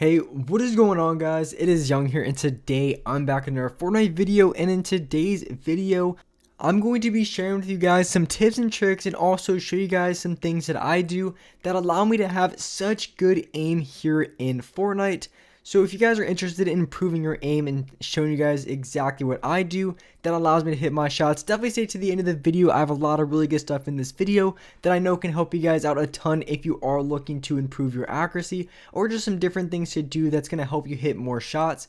Hey, what is going on, guys? It is Young here, and today I'm back in our Fortnite video, and in today's video I'm going to be sharing with you guys some tips and tricks and also show you guys some things that I do that allow me to have such good aim here in Fortnite. So if you guys are interested in improving your aim and showing you guys exactly what I do that allows me to hit my shots, definitely stay to the end of the video. I have a lot of really good stuff in this video that I know can help you guys out a ton if you are looking to improve your accuracy or just some different things to do that's going to help you hit more shots.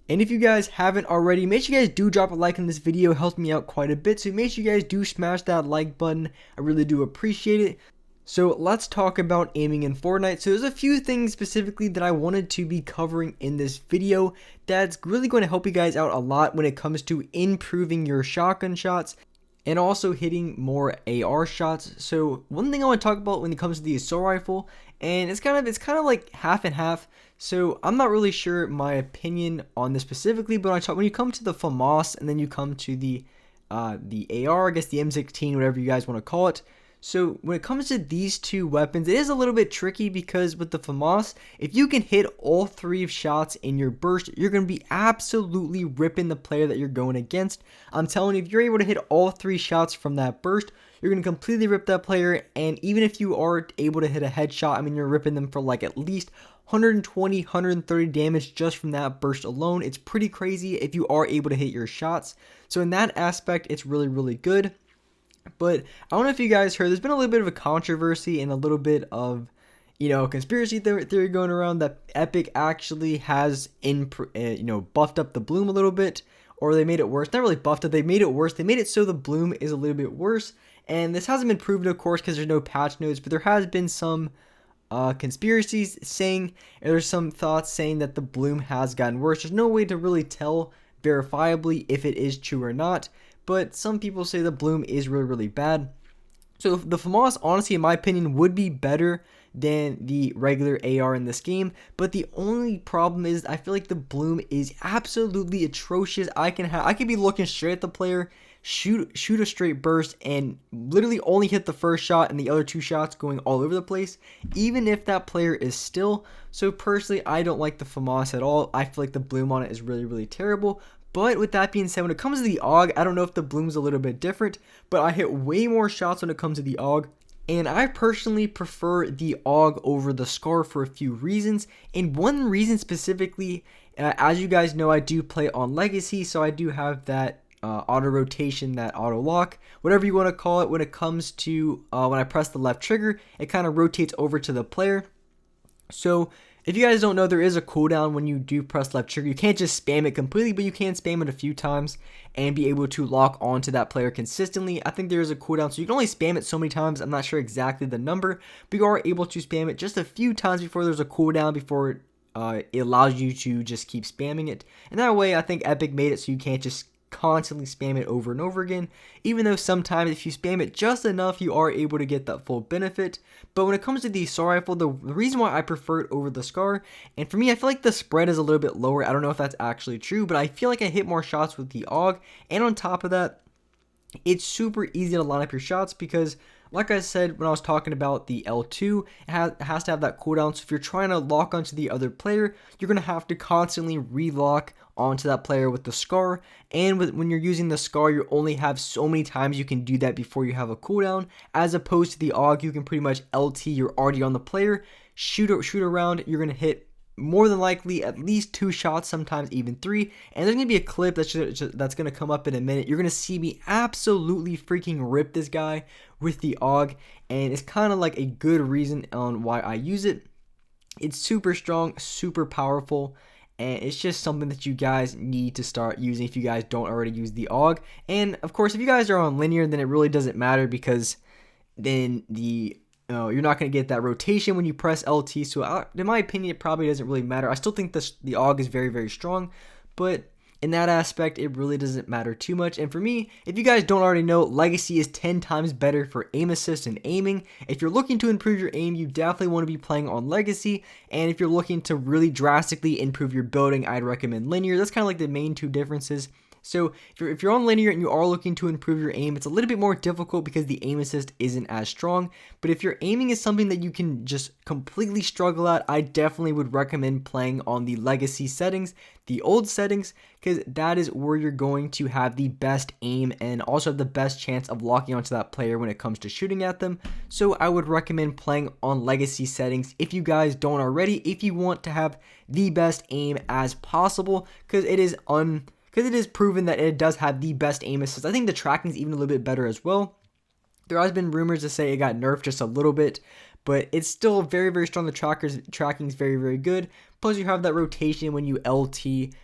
And if you guys haven't already, make sure you guys do drop a like on this video. It helps me out quite a bit, so make sure you guys do smash that like button. I really do appreciate it. So let's talk about aiming in Fortnite. So there's a few things specifically that I wanted to be covering in this video that's really going to help you guys out a lot when it comes to improving your shotgun shots and also hitting more AR shots. So one thing I want to talk about when it comes to the assault rifle, and it's kind of like half and half. So I'm not really sure my opinion on this specifically, but when you come to the FAMAS and then you come to the AR, I guess the M16, whatever you guys want to call it. So when it comes to these two weapons, it is a little bit tricky because with the FAMAS, if you can hit all three shots in your burst, you're going to be absolutely ripping the player that you're going against. I'm telling you, if you're able to hit all three shots from that burst, you're going to completely rip that player. And even if you are able to hit a headshot, I mean, you're ripping them for like at least 120, 130 damage just from that burst alone. It's pretty crazy if you are able to hit your shots. So in that aspect, it's really, really good. But I don't know if you guys heard, there's been a little bit of a controversy and a little bit of, conspiracy theory going around that Epic actually has, buffed up the bloom a little bit, or they made it worse. Not really buffed it, they made it worse. They made it so the bloom is a little bit worse. And this hasn't been proven, of course, because there's no patch notes, but there has been some conspiracies saying, and there's some thoughts saying that the bloom has gotten worse. There's no way to really tell verifiably if it is true or not. But some people say the bloom is really, really bad. So the FAMAS, honestly, in my opinion, would be better than the regular AR in this game. But the only problem is I feel like the bloom is absolutely atrocious. I could be looking straight at the player, shoot a straight burst, and literally only hit the first shot and the other two shots going all over the place, even if that player is still. So personally, I don't like the FAMAS at all. I feel like the bloom on it is really, really terrible. But with that being said, when it comes to the AUG, I don't know if the bloom's a little bit different, but I hit way more shots when it comes to the AUG. And I personally prefer the AUG over the SCAR for a few reasons. And one reason specifically, as you guys know, I do play on Legacy, so I do have that auto rotation, that auto lock, whatever you want to call it. When it comes to when I press the left trigger, it kind of rotates over to the player. So if you guys don't know, there is a cooldown when you do press left trigger. You can't just spam it completely, but you can spam it a few times and be able to lock onto that player consistently. I think there is a cooldown, so you can only spam it so many times. I'm not sure exactly the number, but you are able to spam it just a few times before there's a cooldown, before it allows you to just keep spamming it. And that way, I think Epic made it so you can't just constantly spam it over and over again, even though sometimes if you spam it just enough, you are able to get that full benefit. But when it comes to the assault rifle, the reason why I prefer it over the SCAR, and for me, I feel like the spread is a little bit lower. I don't know if that's actually true, but I feel like I hit more shots with the AUG, and on top of that, it's super easy to line up your shots because, like I said when I was talking about the L2, it has to have that cooldown. So if you're trying to lock onto the other player, you're going to have to constantly relock onto that player with the SCAR. And when you're using the SCAR, you only have so many times you can do that before you have a cooldown. As opposed to the AUG, you can pretty much LT, you're already on the player, shoot around, you're going to hit more than likely at least 2 shots, sometimes even 3. And there's going to be a clip that's going to come up in a minute. You're going to see me absolutely freaking rip this guy with the AUG. And it's kind of like a good reason on why I use it. It's super strong, super powerful. And it's just something that you guys need to start using if you guys don't already use the AUG. And of course, if you guys are on linear, then it really doesn't matter because then you're not going to get that rotation when you press LT. So in my opinion, it probably doesn't really matter. I still think the AUG is very, very strong, but in that aspect, it really doesn't matter too much. And for me, if you guys don't already know, Legacy is 10 times better for aim assist and aiming. If you're looking to improve your aim, you definitely want to be playing on Legacy. And if you're looking to really drastically improve your building, I'd recommend linear. That's kind of like the main two differences. So if you're on linear and you are looking to improve your aim, it's a little bit more difficult because the aim assist isn't as strong. But if your aiming is something that you can just completely struggle at, I definitely would recommend playing on the legacy settings, the old settings, because that is where you're going to have the best aim and also have the best chance of locking onto that player when it comes to shooting at them. So I would recommend playing on legacy settings if you guys don't already, if you want to have the best aim as possible, because it is proven that it does have the best aim assist. I think the tracking is even a little bit better as well. There has been rumors to say it got nerfed just a little bit, but it's still very, very strong. The tracking is very, very good. Plus, you have that rotation when you LT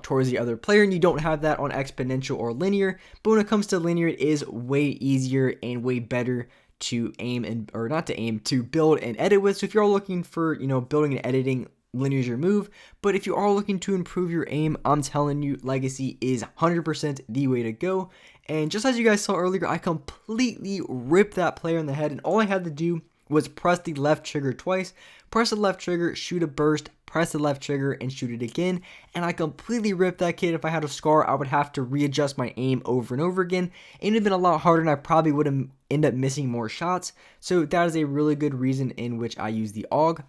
towards the other player, and you don't have that on exponential or linear. But when it comes to linear, it is way easier and way better to to build and edit with. So if you're all looking for, building and editing, linear is your move. But if you are looking to improve your aim, I'm telling you, legacy is 100% the way to go. And just as you guys saw earlier, I completely ripped that player in the head, and all I had to do was press the left trigger twice, press the left trigger, shoot a burst, press the left trigger, and shoot it again, and I completely ripped that kid. If I had a scar, I would have to readjust my aim over and over again. It would have been a lot harder, and I probably would have ended up missing more shots. So that is a really good reason in which I use the AUG.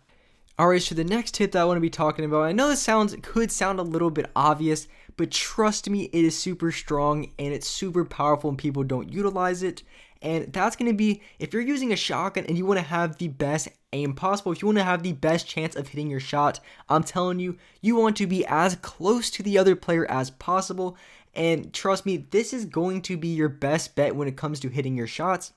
Alright, so the next tip that I want to be talking about, I know this could sound a little bit obvious, but trust me, it is super strong and it's super powerful and people don't utilize it. And that's going to be, if you're using a shotgun and you want to have the best aim possible, if you want to have the best chance of hitting your shot, I'm telling you, you want to be as close to the other player as possible. And trust me, this is going to be your best bet when it comes to hitting your shots.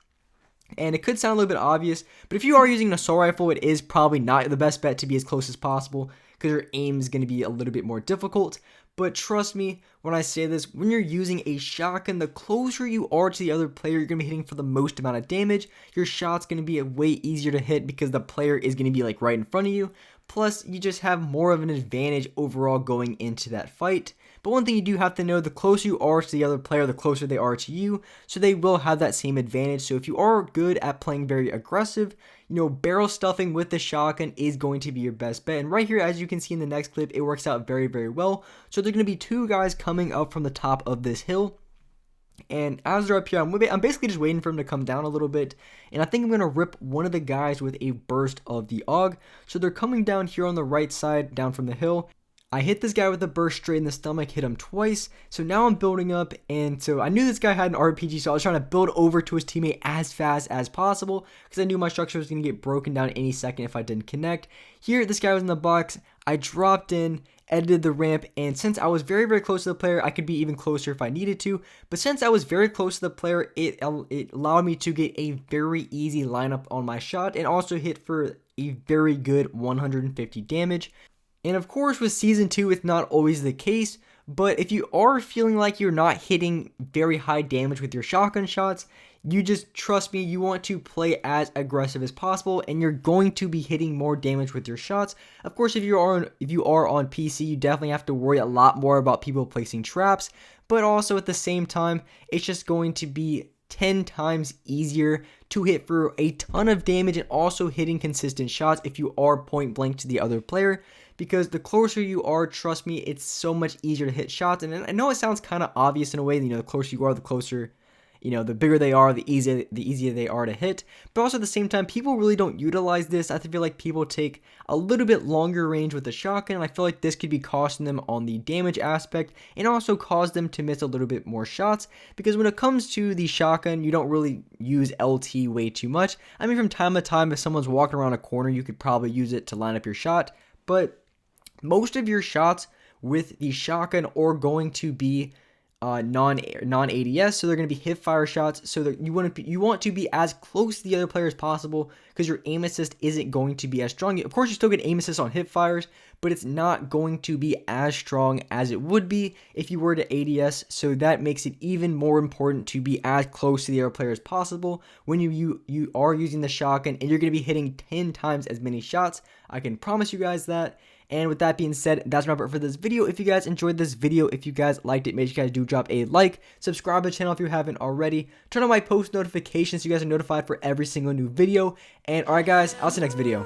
And it could sound a little bit obvious, but if you are using an assault rifle, it is probably not the best bet to be as close as possible because your aim is going to be a little bit more difficult. But trust me when I say this, when you're using a shotgun, the closer you are to the other player, you're going to be hitting for the most amount of damage. Your shot's going to be way easier to hit because the player is going to be like right in front of you. Plus, you just have more of an advantage overall going into that fight. But one thing you do have to know, the closer you are to the other player, the closer they are to you, so they will have that same advantage. So if you are good at playing very aggressive, barrel stuffing with the shotgun is going to be your best bet. And right here, as you can see in the next clip, it works out very, very well. So there's going to be two guys coming up from the top of this hill. And as they're up here, I'm basically just waiting for him to come down a little bit. And I think I'm going to rip one of the guys with a burst of the AUG. So they're coming down here on the right side, down from the hill. I hit this guy with a burst straight in the stomach, hit him twice. So now I'm building up, and so I knew this guy had an RPG, so I was trying to build over to his teammate as fast as possible because I knew my structure was going to get broken down any second if I didn't connect. Here, this guy was in the box. I dropped in, edited the ramp, and since I was very, very close to the player, I could be even closer if I needed to. But since I was very close to the player, it allowed me to get a very easy lineup on my shot and also hit for a very good 150 damage. And of course, with Season 2, it's not always the case, but if you are feeling like you're not hitting very high damage with your shotgun shots, you just trust me, you want to play as aggressive as possible, and you're going to be hitting more damage with your shots. Of course, if you are on PC, you definitely have to worry a lot more about people placing traps, but also at the same time, it's just going to be 10 times easier to hit for a ton of damage and also hitting consistent shots if you are point blank to the other player. Because the closer you are, trust me, it's so much easier to hit shots. And I know it sounds kind of obvious in a way, the closer you are, the closer, the bigger they are, the easier they are to hit. But also at the same time, people really don't utilize this. I feel like people take a little bit longer range with the shotgun. And I feel like this could be costing them on the damage aspect and also cause them to miss a little bit more shots. Because when it comes to the shotgun, you don't really use LT way too much. I mean, from time to time, if someone's walking around a corner, you could probably use it to line up your shot. But most of your shots with the shotgun are going to be non-ADS, so they're going to be hip fire shots. So that you want to be as close to the other player as possible because your aim assist isn't going to be as strong. Of course, you still get aim assist on hip fires, but it's not going to be as strong as it would be if you were to ADS. So that makes it even more important to be as close to the other player as possible when you are using the shotgun, and you're going to be hitting 10 times as many shots. I can promise you guys that. And with that being said, that's my part for this video. If you guys enjoyed this video, if you guys liked it, make sure you guys do drop a like, subscribe to the channel if you haven't already, turn on my post notifications so you guys are notified for every single new video. And alright guys, I'll see you next video.